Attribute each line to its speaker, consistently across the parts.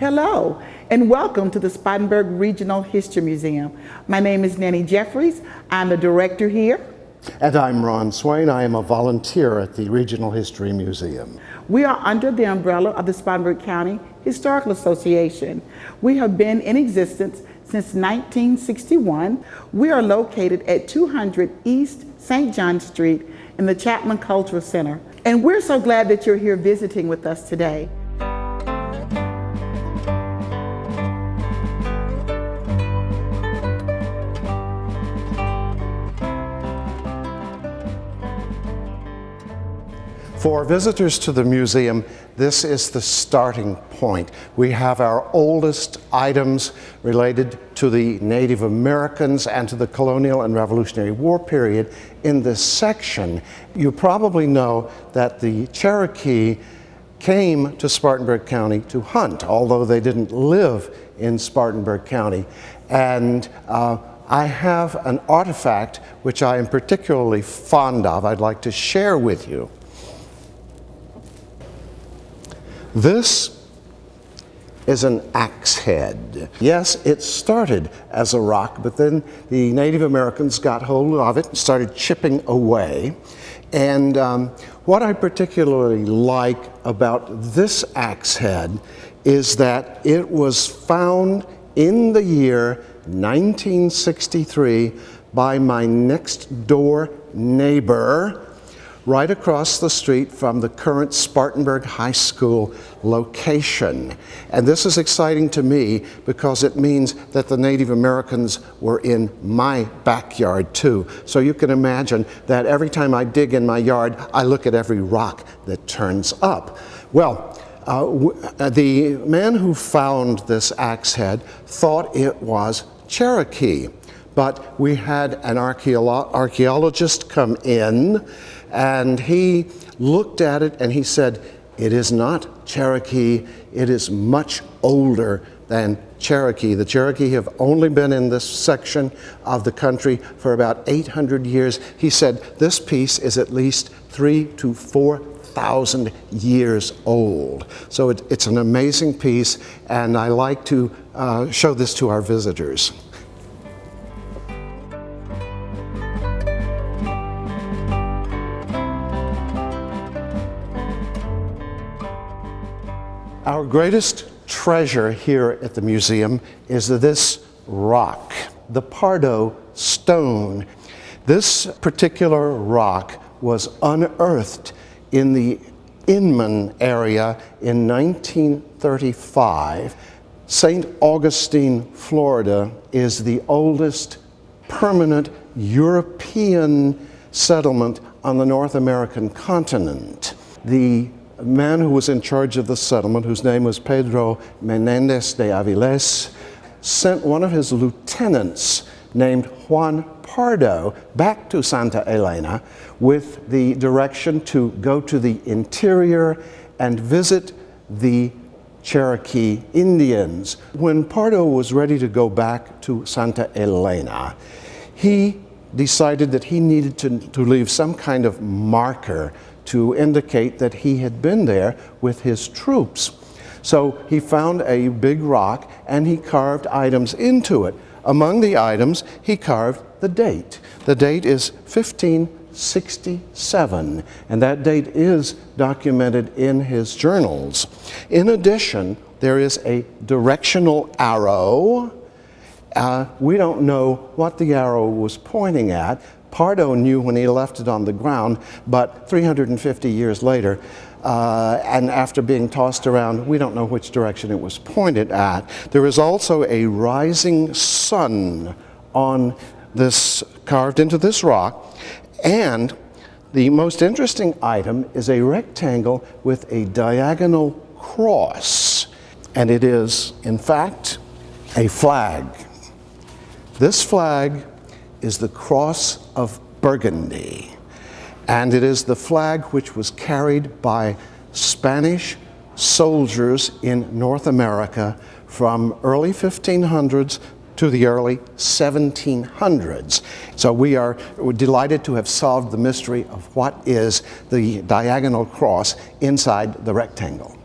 Speaker 1: Hello, and welcome to the Spartanburg Regional History Museum. My name is Nanny Jeffries. I'm the director here.
Speaker 2: And I'm Ron Swain. I am a volunteer at the Regional History Museum.
Speaker 1: We are under the umbrella of the Spartanburg County Historical Association. We have been in existence since 1961. We are located at 200 East St. John Street in the Chapman Cultural Center. And we're so glad that you're here visiting with us today.
Speaker 2: For visitors to the museum, this is the starting point. We have our oldest items related to the Native Americans and to the colonial and Revolutionary War period in this section. You probably know that the Cherokee came to Spartanburg County to hunt, although they didn't live in Spartanburg County. And I have an artifact which I am particularly fond of I'd like to share with you. This is an axe head. Yes, it started as a rock, but then the Native Americans got hold of it and started chipping away. And what I particularly like about this axe head is that it was found in the year 1963 by my next door neighbor, right across the street from the current Spartanburg High School location. And this is exciting to me because it means that the Native Americans were in my backyard too. So you can imagine that every time I dig in my yard, I look at every rock that turns up. Well, the man who found this axe head thought it was Cherokee. But we had an archaeologist come in, and he looked at it and he said, it is not Cherokee, it is much older than Cherokee. The Cherokee have only been in this section of the country for about 800 years. He said this piece is at least 3,000 to 4,000 years old. So it's an amazing piece, and I like to show this to our visitors. Our greatest treasure here at the museum is this rock, the Pardo stone. This particular rock was unearthed in the Inman area in 1935. St. Augustine, Florida is the oldest permanent European settlement on the North American continent. The man who was in charge of the settlement, whose name was Pedro Menendez de Aviles, sent one of his lieutenants named Juan Pardo back to Santa Elena with the direction to go to the interior and visit the Cherokee Indians. When Pardo was ready to go back to Santa Elena, he decided that he needed to leave some kind of marker to indicate that he had been there with his troops. So he found a big rock and he carved items into it. Among the items, he carved the date. The date is 1567, and that date is documented in his journals. In addition, there is a directional arrow. We don't know what the arrow was pointing at. Pardo knew when he left it on the ground, but 350 years later, and after being tossed around, we don't know which direction it was pointed at. There is also a rising sun on this, carved into this rock, and the most interesting item is a rectangle with a diagonal cross, and it is, in fact, a flag. This flag is the Cross of Burgundy, and it is the flag which was carried by Spanish soldiers in North America from early 1500s to the early 1700s. So we're delighted to have solved the mystery of what is the diagonal cross inside the rectangle.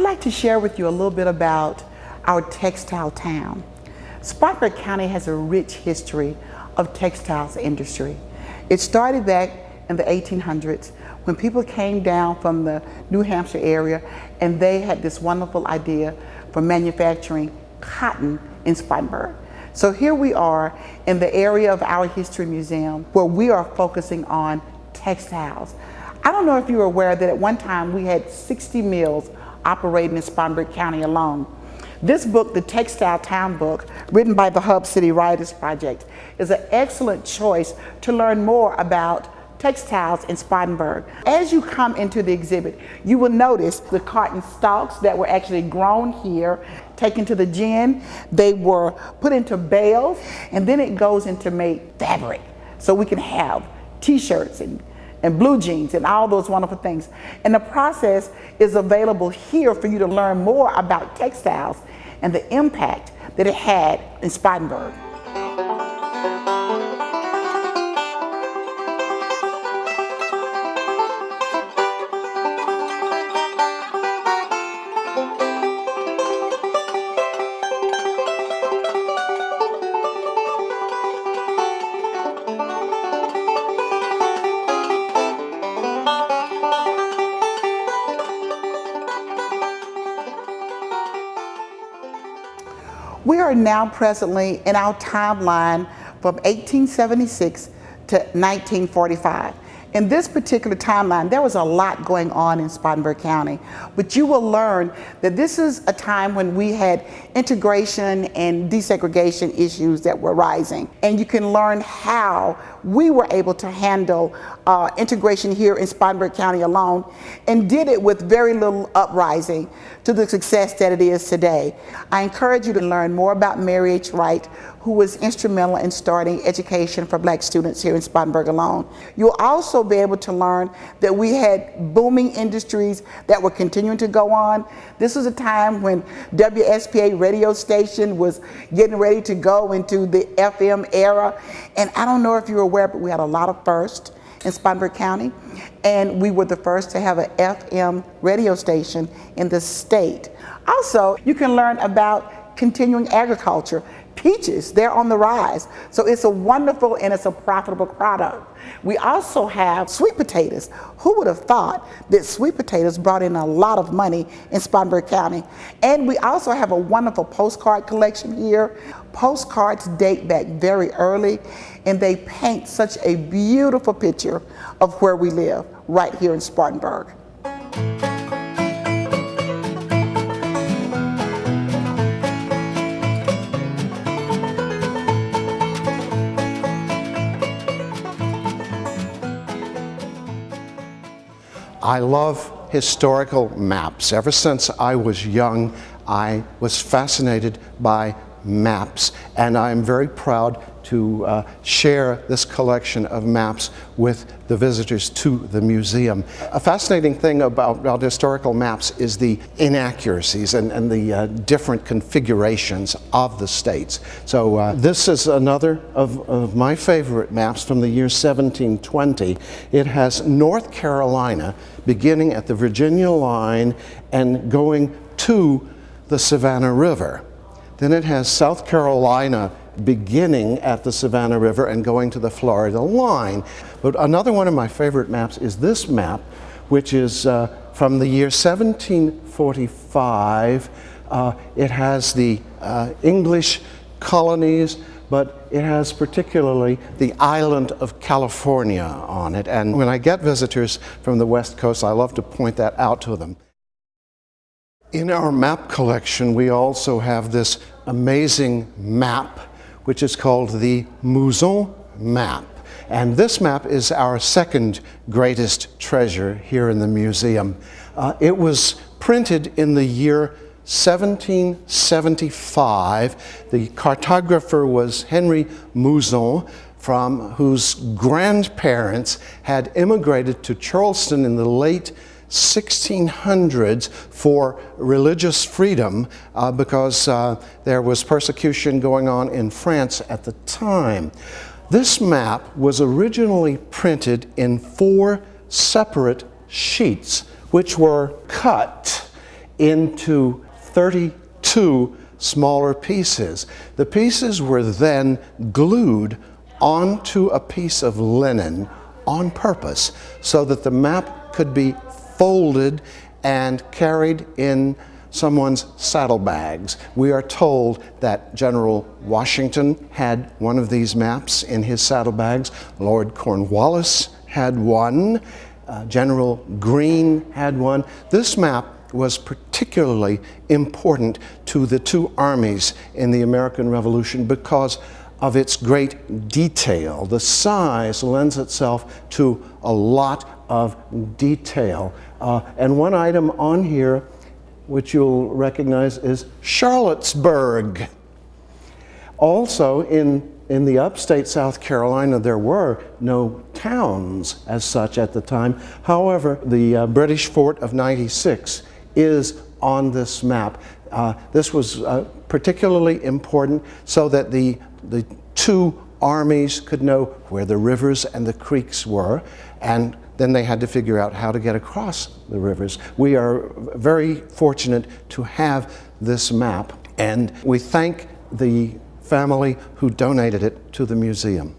Speaker 1: like to share with you a little bit about our textile town. Spartanburg County has a rich history of textiles industry. It started back in the 1800s when people came down from the New Hampshire area and they had this wonderful idea for manufacturing cotton in Spartanburg. So here we are in the area of our history museum where we are focusing on textiles. I don't know if you were aware that at one time we had 60 mills operating in Spartanburg County alone. This book, the Textile Town book, written by the Hub City Writers Project, is an excellent choice to learn more about textiles in Spartanburg. As you come into the exhibit, you will notice the cotton stalks that were actually grown here, taken to the gin. They were put into bales, and then it goes into made fabric. So we can have t-shirts and blue jeans and all those wonderful things. And the process is available here for you to learn more about textiles and the impact that it had in Spartanburg. We are now presently in our timeline from 1876 to 1945. In this particular timeline, there was a lot going on in Spartanburg County, but you will learn that this is a time when we had integration and desegregation issues that were rising. And you can learn how we were able to handle integration here in Spartanburg County alone, and did it with very little uprising to the success that it is today. I encourage you to learn more about Mary H. Wright, who was instrumental in starting education for Black students here in Spartanburg alone. You'll also be able to learn that we had booming industries that were continuing to go on. This was a time when WSPA radio station was getting ready to go into the FM era. And I don't know if you're aware, but we had a lot of firsts in Spartanburg County. And we were the first to have an FM radio station in the state. Also, you can learn about continuing agriculture. Peaches, they're on the rise. So it's a wonderful and it's a profitable product. We also have sweet potatoes. Who would have thought that sweet potatoes brought in a lot of money in Spartanburg County? And we also have a wonderful postcard collection here. Postcards date back very early, and they paint such a beautiful picture of where we live right here in Spartanburg.
Speaker 2: I love historical maps. Ever since I was young, I was fascinated by maps, and I'm very proud to share this collection of maps with the visitors to the museum. A fascinating thing about historical maps is the inaccuracies and the different configurations of the states. So this is another of my favorite maps from the year 1720. It has North Carolina beginning at the Virginia line and going to the Savannah River. Then it has South Carolina beginning at the Savannah River and going to the Florida line. But another one of my favorite maps is this map, which is from the year 1745. It has the English colonies, but it has particularly the island of California on it. And when I get visitors from the West Coast, I love to point that out to them. In our map collection, we also have this amazing map, which is called the Mouzon map. And this map is our second greatest treasure here in the museum. It was printed in the year 1775. The cartographer was Henry Mouzon, from whose grandparents had immigrated to Charleston in the late 1600s for religious freedom because there was persecution going on in France at the time. This map was originally printed in 4 separate sheets, which were cut into 32 smaller pieces. The pieces were then glued onto a piece of linen on purpose so that the map could be folded and carried in someone's saddlebags. We are told that General Washington had one of these maps in his saddlebags. Lord Cornwallis had one. General Greene had one. This map was particularly important to the two armies in the American Revolution because of its great detail. The size lends itself to a lot of detail. And one item on here, which you'll recognize, is Charlottesburg. Also, in the upstate South Carolina, there were no towns as such at the time. However, the British fort of 96 is on this map. This was particularly important so that the two armies could know where the rivers and the creeks were, and then they had to figure out how to get across the rivers. We are very fortunate to have this map, and we thank the family who donated it to the museum.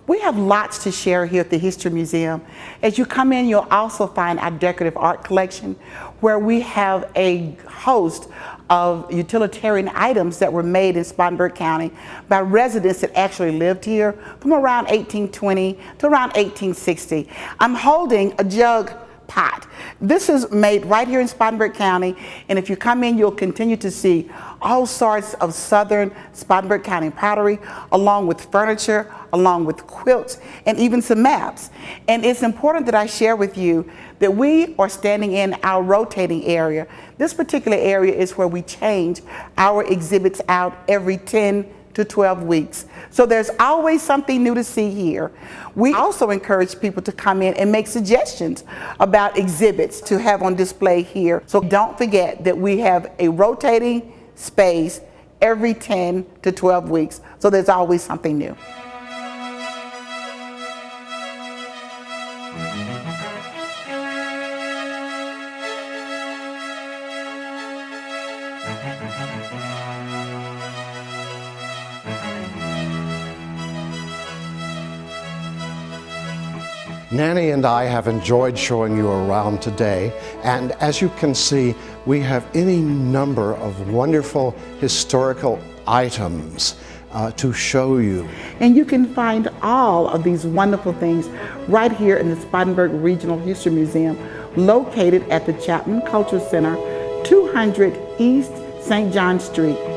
Speaker 1: We have lots to share here at the History Museum. As you come in, you'll also find our decorative art collection, where we have a host of utilitarian items that were made in Spartanburg County by residents that actually lived here from around 1820 to around 1860. I'm holding a jug pot. This is made right here in Spartanburg County, and if you come in, you'll continue to see all sorts of southern Spartanburg County pottery, along with furniture, along with quilts, and even some maps. And it's important that I share with you that we are standing in our rotating area. This particular area is where we change our exhibits out every 10 to 12 weeks. So there's always something new to see here. We also encourage people to come in and make suggestions about exhibits to have on display here. So don't forget that we have a rotating space every 10 to 12 weeks. So there's always something new.
Speaker 2: Nanny and I have enjoyed showing you around today, and as you can see, we have any number of wonderful historical items to show you.
Speaker 1: And you can find all of these wonderful things right here in the Spartanburg Regional History Museum, located at the Chapman Cultural Center, 200 East St. John Street.